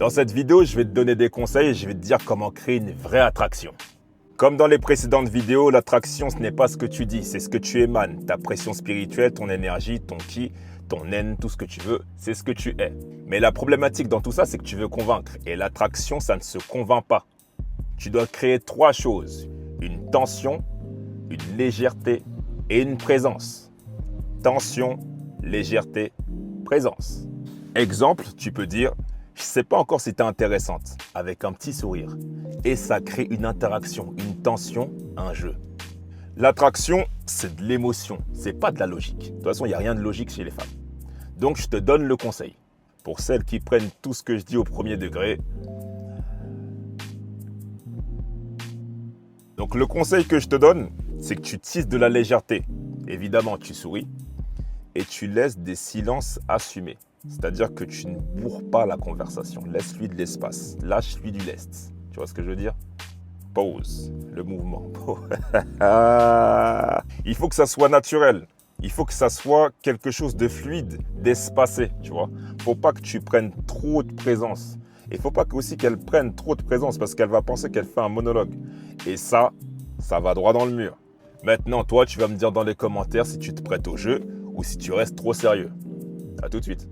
Dans cette vidéo, je vais te donner des conseils et je vais te dire comment créer une vraie attraction. Comme dans les précédentes vidéos, l'attraction, ce n'est pas ce que tu dis, c'est ce que tu émanes. Ta pression spirituelle, ton énergie, ton ki, ton haine, tout ce que tu veux, c'est ce que tu es. Mais la problématique dans tout ça, c'est que tu veux convaincre. Et l'attraction, ça ne se convainc pas. Tu dois créer 3 choses. Une tension, une légèreté et une présence. Tension, légèreté, présence. Exemple, tu peux dire « Je ne sais pas encore si tu es intéressante » avec un petit sourire. Et ça crée une interaction, une tension, un jeu. L'attraction, c'est de l'émotion, c'est pas de la logique. De toute façon, il n'y a rien de logique chez les femmes. Donc, je te donne le conseil. Pour celles qui prennent tout ce que je dis au premier degré. Donc, le conseil que je te donne, c'est que tu tisses de la légèreté. Évidemment, tu souris et tu laisses des silences assumés. C'est-à-dire que tu ne bourres pas la conversation. Laisse-lui de l'espace. Lâche-lui du lest. Tu vois ce que je veux dire? Pause. Le mouvement. Il faut que ça soit naturel. Il faut que ça soit quelque chose de fluide, d'espacé, tu vois. Faut pas que tu prennes trop de présence. Et faut pas aussi qu'elle prenne trop de présence parce qu'elle va penser qu'elle fait un monologue. Et ça va droit dans le mur. Maintenant, toi, tu vas me dire dans les commentaires si tu te prêtes au jeu ou si tu restes trop sérieux. À tout de suite.